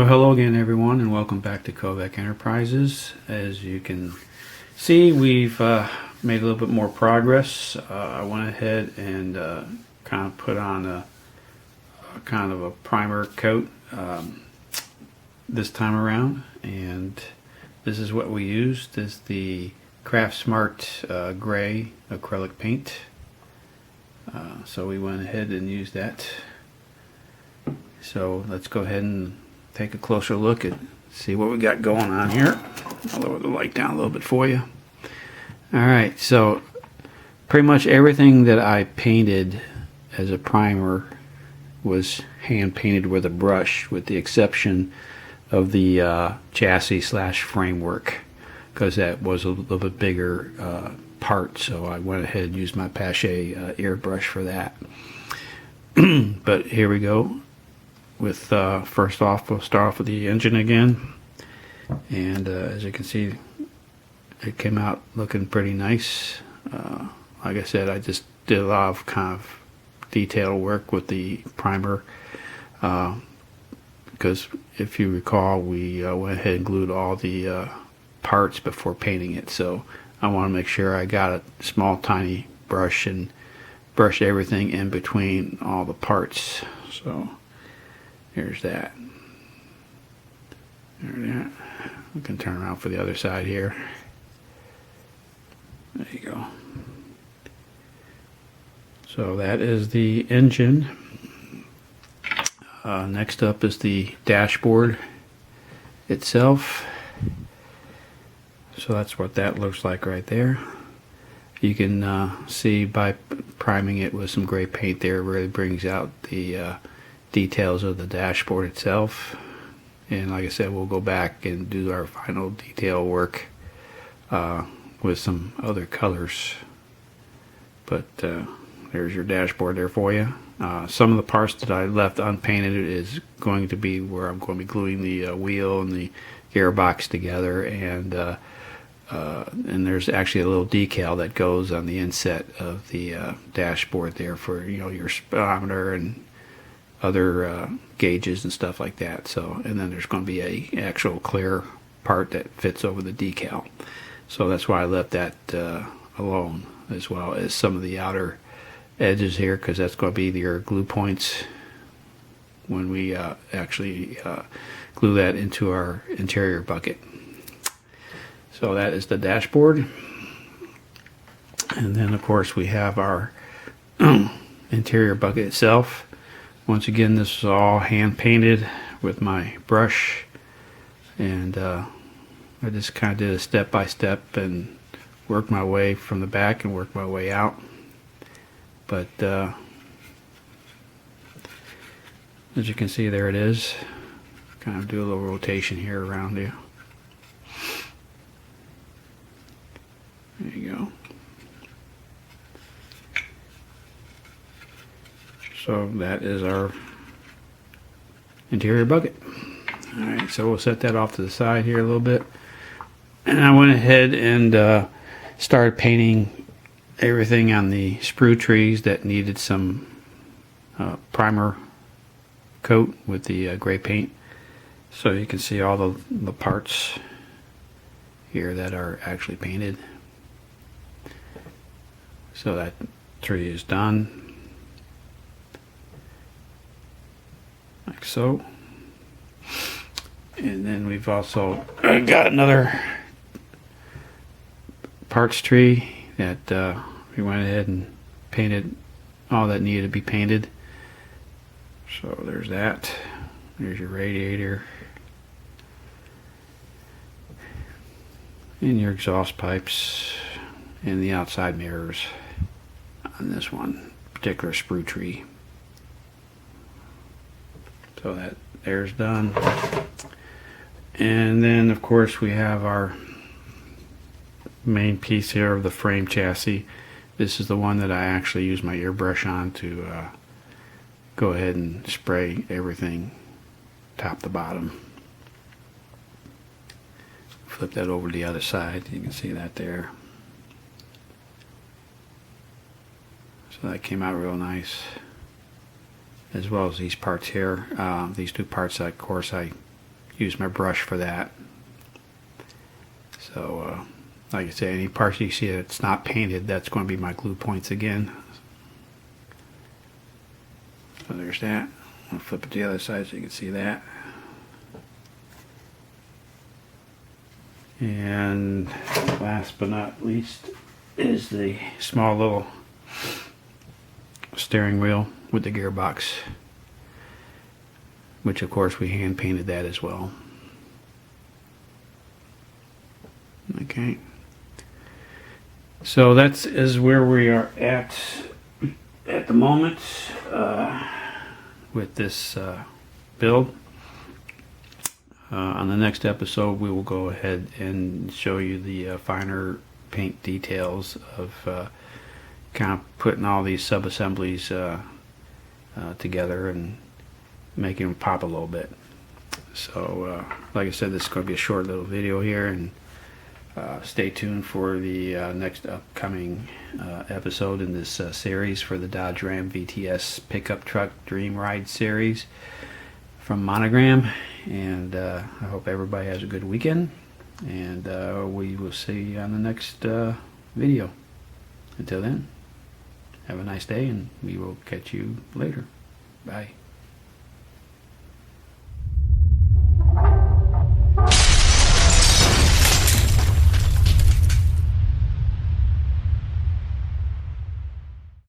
Well, hello again, everyone, and welcome back to Kovac Enterprises. As you can see, we've made a little bit more progress. I went ahead and kind of put on a kind of a primer coat this time around, and this is what we used. This is the Craft Smart gray acrylic paint. So we went ahead and used that. So let's go ahead and take a closer look at see what we got going on here. I'll lower the light down a little bit for you. Alright, so pretty much everything that I painted as a primer was hand painted with a brush, with the exception of the chassis slash framework, because that was a little bit bigger part, so I went ahead and used my Pache airbrush for that. But here we go. With first off, we'll start off with the engine again, and as you can see, it came out looking pretty nice. Like I said, I just did a lot of kind of detail work with the primer, because if you recall, we went ahead and glued all the parts before painting it, so I want to make sure I got a small tiny brush and brush everything in between all the parts. So here's that. There, we can turn around for the other side here. There you go. So that is the engine. Next up is the dashboard itself. So that's what that looks like right there. You can see by priming it with some gray paint there, it really brings out the details of the dashboard itself. And like I said, we'll go back and do our final detail work with some other colors. But there's your dashboard there for you. Some of the parts that I left unpainted is going to be where I'm going to be gluing the wheel and the gearbox together, and there's actually a little decal that goes on the inset of the dashboard there for, you know, your speedometer and other gauges and stuff like that. So, and then there's going to be a actual clear part that fits over the decal. So that's why I left that alone, as well as some of the outer edges here, because that's going to be your glue points when we actually glue that into our interior bucket. So that is the dashboard, and then of course we have our interior bucket itself. Once again, this is all hand painted with my brush, and I just kind of did a step by step and worked my way from the back and worked my way out. But as you can see, there it is. Kind of do a little rotation here around you. There you go. So that is our interior bucket. Alright, so we'll set that off to the side here a little bit. And I went ahead and started painting everything on the sprue trees that needed some primer coat with the gray paint. So you can see all the parts here that are actually painted. So that tree is done. Like so. And then we've also got another parts tree that we went ahead and painted all that needed to be painted. So there's that. There's your radiator and your exhaust pipes and the outside mirrors on this one particular sprue tree. So that there's done. And then of course we have our main piece here of the frame chassis. This is the one that I actually use my airbrush on to go ahead and spray everything top to bottom. Flip that over to the other side, you can see that there. So that came out real nice, as well as these parts here. These two parts, of course, I use my brush for that. So like I say, any parts you see that's not painted, that's going to be my glue points again. So there's that. I'll flip it to the other side so you can see that. And last but not least is the small little steering wheel with the gearbox, which of course we hand painted that as well. Okay, so that's where we are at the moment with this build. On the next episode, we will go ahead and show you the finer paint details of kind of putting all these sub-assemblies together and making them pop a little bit. So like I said, this is going to be a short little video here, and stay tuned for the next upcoming episode in this series for the Dodge Ram VTS pickup truck Dream Ride series from Monogram. And I hope everybody has a good weekend, and we will see you on the next video. Until then, have a nice day, and we will catch you later. Bye.